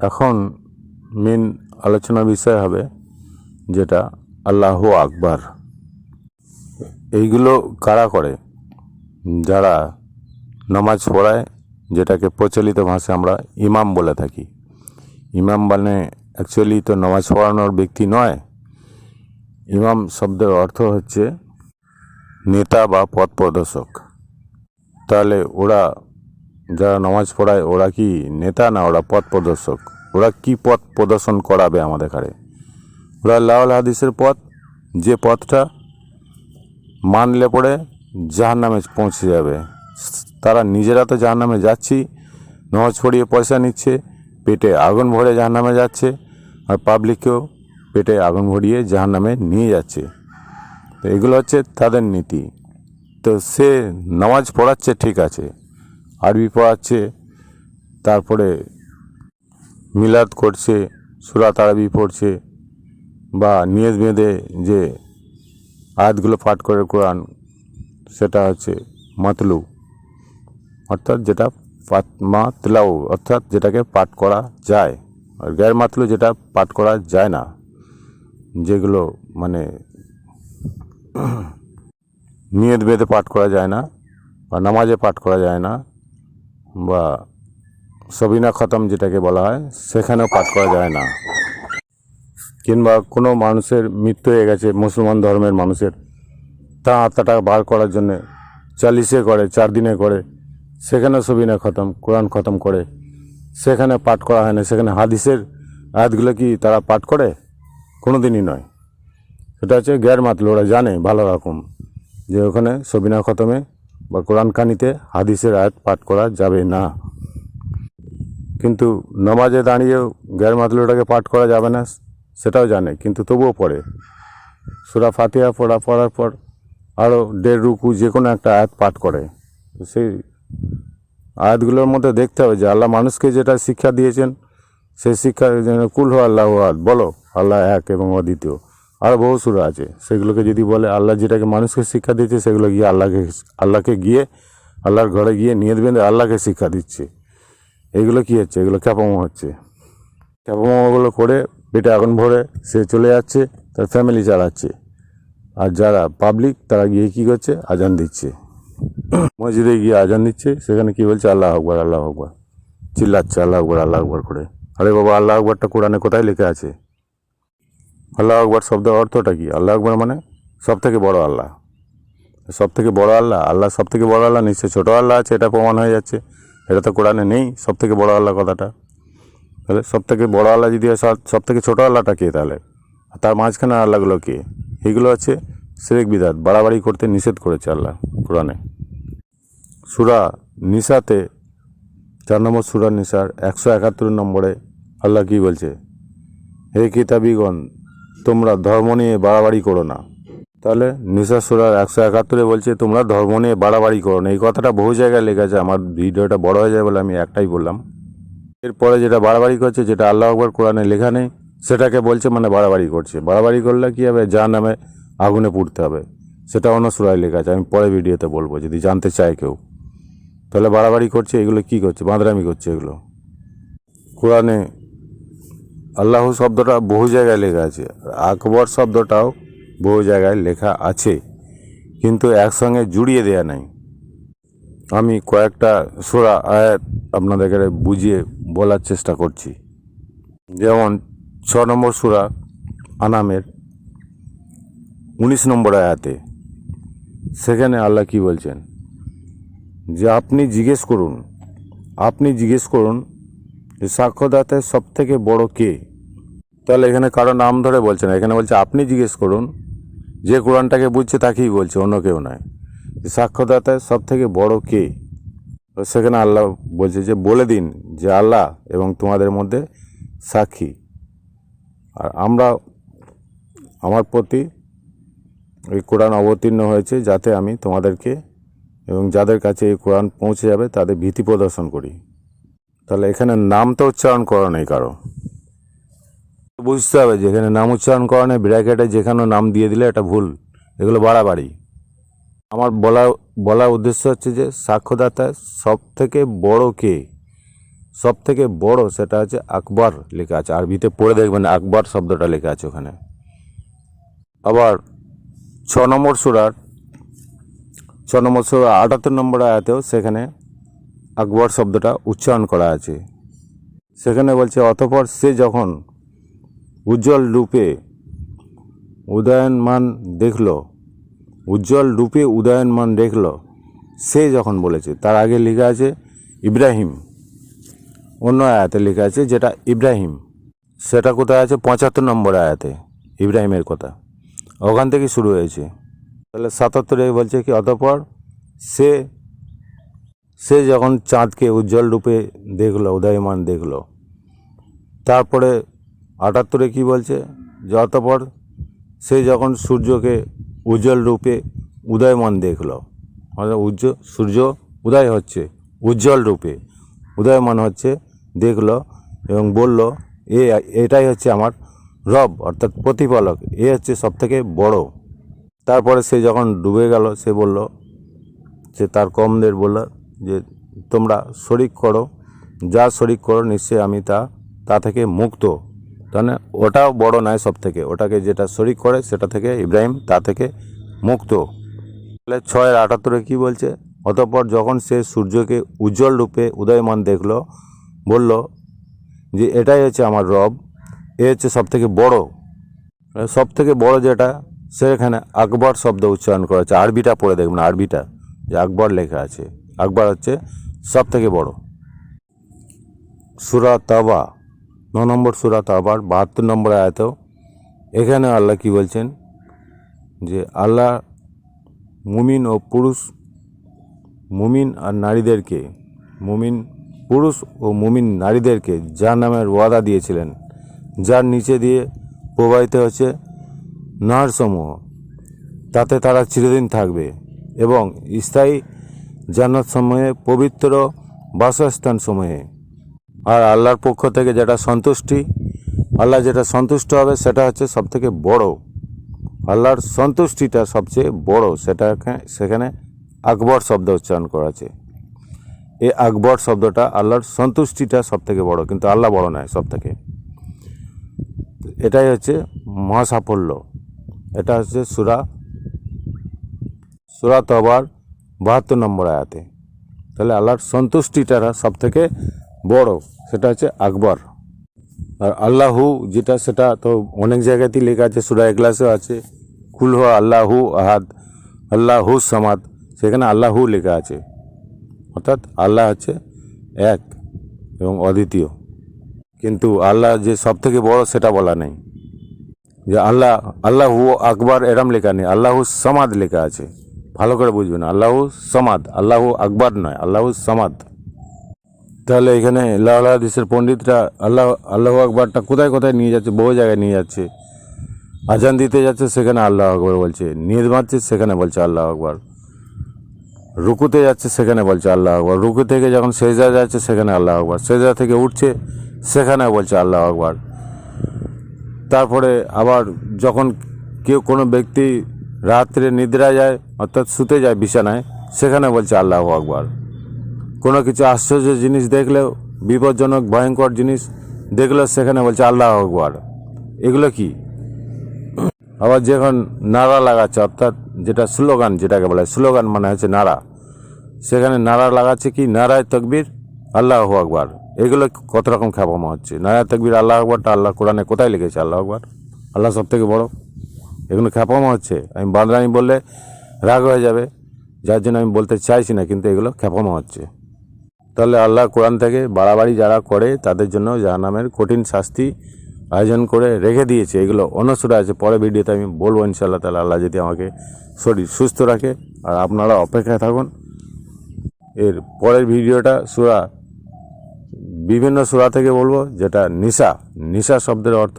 এখন মেন আলোচনা বিষয় হবে যেটা আল্লাহু আকবার। এইগুলো কারা করে? যারা নামাজ পড়ায়, যেটাকে প্রচলিত ভাষায় আমরা ইমাম বলে থাকি। ইমাম মানে অ্যাকচুয়ালি তো নামাজ পড়ানোর ব্যক্তি নয়। ইমাম শব্দের অর্থ হচ্ছে নেতা বা পথ প্রদর্শক। তাহলে ওরা যারা নামাজ পড়ায় ওরা কি নেতা না ওরা পথ প্রদর্শক? ওরা কি পথ প্রদর্শন করাবে আমাদের কাছে? ওরা আল্লাহ হাদিসের পথ, যে পথটা মানলে পড়ে জাহান্নামে পৌঁছে যাবে। তারা নিজেরা তো জাহান্নামে যাচ্ছি, নামাজ পড়িয়ে পয়সা নিচ্ছে, পেটে আগুন ভরে জাহান্নামে যাচ্ছে, আর পাবলিককেও পেটে আগুন ভরিয়ে জাহান্নামে নিয়ে যাচ্ছে। তো এগুলো হচ্ছে তাদের নীতি। তো সে নামাজ পড়াচ্ছে ঠিক আছে, আরবি পড়াচ্ছে, তারপরে মিলাদ করছে, সূরাত আরবি পড়ছে, বা নিয়ত বেঁধে যে আয়াতগুলো পাঠ করে কোরআন, সেটা হচ্ছে মাতলু, অর্থাৎ যেটা মাতলাউ, অর্থাৎ যেটাকে পাঠ করা যায়। আর গ্যার মাতলু যেটা পাঠ করা যায় না, যেগুলো মানে নিয়ত বেঁধে পাঠ করা যায় না, বা নামাজে পাঠ করা যায় না, বা সবিনা খতম যেটাকে বলা হয় সেখানেও পাঠ করা যায় না। কিংবা কোনো মানুষের মৃত্যু হয়ে গেছে, মুসলমান ধর্মের মানুষের, তা আত্মাটা বার করার জন্যে 40 করে, 4 দিনে করে, সেখানে সবিনা খতম, কোরআন খতম করে, সেখানে পাঠ করা হয় না। সেখানে হাদিসের আয়াতগুলো কি তারা পাঠ করে? কোনো দিনই নয়। সেটা হচ্ছে গ্যার মাতলু। ওরা জানে ভালো রকম যে ওখানে সবিনা খতমে বা কোরআন কানিতে হাদিসের আয়াত পাঠ করা যাবে না। কিন্তু নামাজে দাঁড়িয়েও গ্যার মাতলুটাকে পাঠ করা যাবে না সেটাও জানে, কিন্তু তবুও পড়ে। সূরা ফাতিহা পড়ার পর আরও 1.5 রুকু যে কোনো একটা আয়াত পাঠ করে। সেই আয়াতগুলোর মধ্যে দেখতে হবে যে আল্লাহ মানুষকে যেটা শিক্ষা দিয়েছেন, সেই শিক্ষা যেন কুল হো আল্লাহু আহাদ, বলো আল্লাহ এক এবং অদ্বিতীয়। আরও বহু সূরা আছে, সেগুলোকে যদি বলে আল্লাহ যেটাকে মানুষকে শিক্ষা দিয়েছে, সেগুলো গিয়ে আল্লাহকে গিয়ে আল্লাহর ঘরে গিয়ে নিয়ত বেঁধে আল্লাহকে শিক্ষা দিচ্ছে। এগুলো কি হচ্ছে? এগুলো খ্যাপামো হচ্ছে। খ্যাপামোগুলো করে পেটে আগুন ভরে সে চলে যাচ্ছে, তার ফ্যামিলি চালাচ্ছে। আর যারা পাবলিক তারা গিয়ে কী করছে? আজান দিচ্ছে, মসজিদে গিয়ে আজান দিচ্ছে। সেখানে কি বলছে? আল্লাহ আকবার, আল্লাহ আকবার, চিল্লাচ্ছে আল্লাহ আকবার, আল্লাহ আকবার করে। আরে বাবা, আল্লাহ আকবারটা কোরআনে কোথায় লেখা আছে? আল্লাহ আকবার শব্দের অর্থটা কি? আল্লাহ আকবার মানে সব থেকে বড় আল্লাহ। সব থেকে বড় আল্লাহ, আল্লাহ সব থেকে বড় আল্লাহ, নিশ্চয়ই ছোটো আল্লাহ আছে, এটা প্রমাণ হয়ে যাচ্ছে। এটা তো কোরআনে নেই সব থেকে বড় আল্লাহ কথাটা। তাহলে সব থেকে বড় আল্লাহ যদি হয়, সব থেকে ছোটো আল্লাহটা কে তাহলে? তার মাঝখানে আল্লাহগুলো কে? এগুলো হচ্ছে শিরক বিদআত, বাড়াবাড়ি করতে নিষেধ করেছে আল্লাহ কোরআনে। সূরা নিসাতে 4 নম্বর সূরা নিসার 171 নম্বরে আল্লাহ কি বলছে? হে কিতাবীগণ, তোমরা ধর্ম নিয়ে বাড়াবাড়ি করো না। তাহলে নিসা সূরার 171 বলছে তোমরা ধর্ম নিয়ে বাড়াবাড়ি করো না। এই কথাটা বহু জায়গায় লেখা আছে, আমার ভিডিওটা বড় হয়ে যায় বলে আমি একটাই বললাম। এরপরে যেটা বাড়াবাড়ি করছে, যেটা আল্লাহ আকবার কোরআনে লেখা নেই, সেটাকে বলছে মানে বাড়াবাড়ি করছে। বাড়াবাড়ি করলে কী হবে? জাহান্নামে আগুনে পুড়তে হবে। সেটা অন্য সূরায় লেখা আছে, আমি পরে ভিডিওতে বলবো যদি জানতে চায় কেউ। তাহলে বাড়াবাড়ি করছে, এগুলো কি করছে? বাঁদরামি করছে এগুলো। কোরআনে আল্লাহ শব্দটা বহু জায়গায় লেখা আছে, আকবর শব্দটাও বহু জায়গায় লেখা আছে, কিন্তু একসঙ্গে জুড়িয়ে দেয়া নাই। আমি কয়েকটা সূরা আয়াত আপনাদের বুঝিয়ে বলার চেষ্টা করছি। যেমন 6 নম্বর সূরা আনামের 19 নম্বর আয়াতে, সেখানে আল্লাহ কি বলছেন? যে আপনি জিজ্ঞেস করুন যে সাক্ষ্যদাতার সব থেকে বড় কে? তাহলে এখানে কারো নাম ধরে বলছে না, এখানে বলছে আপনি জিজ্ঞেস করুন। যে কোরআনটাকে বুঝছে তাকেই বলছে, অন্য কেউ নয়। সাক্ষ্যদাতার সব থেকে বড় কে? সেখানে আল্লাহ বলছে যে বলে দিন যে আল্লাহ এবং তোমাদের মধ্যে সাক্ষী। আর আমার প্রতি এই কোরআন অবতীর্ণ হয়েছে যাতে আমি তোমাদেরকে এবং যাদের কাছে এই কোরআন পৌঁছে যাবে তাদের ভীতি প্রদর্শন করি। তাহলে এখানে নাম তো উচ্চারণ করা নেই কারো। বুঝতে হবে যে এখানে নাম উচ্চারণ করা নেই, ব্র্যাকেটে যেখানে নাম দিয়ে দিলে এটা ভুল, এগুলো বাড়াবাড়ি। আমার বলার উদ্দেশ্য হচ্ছে যে সাক্ষ্যদাতা সব থেকে বড় কে? সব থেকে বড় সেটা হচ্ছে আকবর লেখা আছে, আরবিতে পড়ে দেখবেন আকবর শব্দটা লেখা আছে ওখানে। আবার 6 নম্বর সূরার 78 নম্বর আয়াতেও সেখানে আকবর শব্দটা উচ্চারণ করা আছে। সেখানে বলছে, অতঃপর সে যখন উজ্জ্বল রূপে উদয়নমান দেখল, উজ্জ্বল রূপে উদয়নমান দেখল, সে যখন বলেছে, তার আগে লেখা আছে ইব্রাহিম, অন্য আয়াতে লেখা আছে যেটা ইব্রাহিম, সেটা কোথায় আছে 75 নম্বর আয়াতে ইব্রাহিমের কথা, ওখান থেকে শুরু হয়েছে। তাহলে 77-এ বলছে কি, অতঃপর সে যখন চাঁদকে উজ্জ্বল রূপে দেখলো, উদয়মান দেখলো। তারপরে 78-এ কি বলছে, যে অতঃপর সে যখন সূর্যকে উজ্জ্বল রূপে উদয়মান দেখলো, মানে সূর্য উদয় হচ্ছে, উজ্জ্বল রূপে উদয়মান হচ্ছে দেখলো, এবং বলল, এটাই হচ্ছে আমার রব, অর্থাৎ প্রতিপালক, এ হচ্ছে সবথেকে বড়। তারপরে সে যখন ডুবে গেল, সে বলল, সে তার কওমদের বলল যে তোমরা শরিক করো, যা শরিক করো নিশ্চয়ই আমি তা থেকে মুক্ত। তাহলে ওটাও বড় নয় সব থেকে, ওটাকে যেটা শরিক করে সেটা থেকে ইব্রাহিম তা থেকে মুক্ত। তাহলে 6-78-এ কী বলছে, অতঃপর যখন সে সূর্যকে উজ্জ্বল রূপে উদয়মান দেখলো, বলল যে এটাই হচ্ছে আমার রব, এ হচ্ছে সব থেকে বড়। সব থেকে বড় যেটা, সেখানে আকবর শব্দ উচ্চারণ করা আছে। আরবিটা পড়ে দেখবেন, আরবিটা যে আকবর লেখা আছে, আকবর হচ্ছে সব থেকে বড়। সূরা তাওবা 9 নম্বর সূরা তাওবার 72 নম্বর আয়াতেও এখানে আল্লাহ কি বলছেন, যে আল্লাহ মুমিন ও পুরুষ, মুমিন আর নারীদেরকে, মুমিন পুরুষ ও মুমিন নারীদেরকে জাহান্নামের ওয়াদা দিয়েছিলেন, যার নিচে দিয়ে প্রবাহিত হচ্ছে নাহরসমূহ, তাতে তারা চিরদিন থাকবে, এবং স্থায়ী জান্নাতসমূহে, পবিত্র বাসস্থানসমূহে। আর আল্লাহর পক্ষ থেকে যেটা সন্তুষ্টি, আল্লাহ যেটা সন্তুষ্ট হবে সেটা হচ্ছে সবথেকে বড়, আল্লাহর সন্তুষ্টিটা সবচেয়ে বড়, সেখানে আকবর শব্দ উচ্চারণ করা আছে। এই আকবর শব্দটা আল্লাহর সন্তুষ্টিটা সবথেকে বড়, কিন্তু আল্লাহ বড় নয় সব থেকে। এটাই হচ্ছে মহাসাফল্য। এটা হচ্ছে সূরা তাওবার 72 নম্বর আয়াতে। তাহলে আল্লাহর সন্তুষ্টিটা সব থেকে বড়, সেটা হচ্ছে আকবর। আর আল্লাহু যেটা, সেটা তো অনেক জায়গাতেই লেখা আছে, সূরা ইখলাসেও আছে, কুল হুয়া আল্লাহু আহাদ আল্লাহু সামাদ, সেখানে আল্লাহু লেখা আছে, অর্থাৎ আল্লাহ হচ্ছে এক এবং অদ্বিতীয়। কিন্তু আল্লাহ যে সব থেকে বড় সেটা বলা নেই, যে আল্লাহু আকবর এরম লেখা নেই, আল্লাহু সামাদ লেখা আছে। ভালো করে বুঝবেন, আল্লাহু সামাদ, আল্লাহু আকবর নয়, আল্লাহু সামাদ। তাহলে এখানে হাদিসের পণ্ডিতরা আল্লাহু আকবরটা কোথায় কোথায় নিয়ে যাচ্ছে, বহু জায়গায় নিয়ে যাচ্ছে। আজান দিতে যাচ্ছে, সেখানে আল্লাহ আকবর বলছে, নিয়ত মারছে সেখানে বলছে আল্লাহ আকবর, রুকুতে যাচ্ছে সেখানে বলছে আল্লাহ আকবর, রুকু থেকে যখন সেজদা যাচ্ছে সেখানে আল্লাহ আকবর, সেজদা থেকে উঠছে সেখানে বলছে আল্লাহ আকবর। তারপরে আবার যখন কোনো ব্যক্তি রাত্রে নিদ্রা যায়, অর্থাৎ শুতে যায় বিছানায়, সেখানে বলছে আল্লাহ আকবর। কোনো কিছু আশ্চর্য জিনিস দেখলেও, বিপজ্জনক ভয়ঙ্কর জিনিস দেখলেও সেখানে বলছে আল্লাহ আকবর। এগুলো কি? আবার যখন নারা লাগাচ্ছে, অর্থাৎ যেটা স্লোগান, যেটাকে বলে স্লোগান মানে হচ্ছে নারা, সেখানে নারা লাগাচ্ছে কি, নারায় তকবীর আল্লাহু আকবর। এগুলো কত রকম খ্যাপামা হচ্ছে। নারায় তকবীর আল্লাহ আকবরটা আল্লাহ কোরআনে কোথায় লিখেছে আল্লাহ আকবর, আল্লাহ সব থেকে বড়, এগুলো খ্যাপামা হচ্ছে। আমি বাঁদরামি বললে রাগ হয়ে যাবে, যার জন্য আমি বলতে চাইছি না, কিন্তু এগুলো খ্যাপামা হচ্ছে। তাহলে আল্লাহ কোরআন থেকে বাড়াবাড়ি যারা করে তাদের জন্য জাহান্নামের কঠিন শাস্তি আয়োজন করে রেখে দিয়েছে। এগুলো অন্য সূরা আছে, পরে ভিডিওতে আমি বলবো ইনশাআল্লাহ তাআলা, আল্লাহ যদি আমাকে শরীর সুস্থ রাখে। আর আপনারা অপেক্ষায় থাকুন, এর পরের ভিডিওটা বিভিন্ন সূরা থেকে বলবো, যেটা নিসা শব্দের অর্থ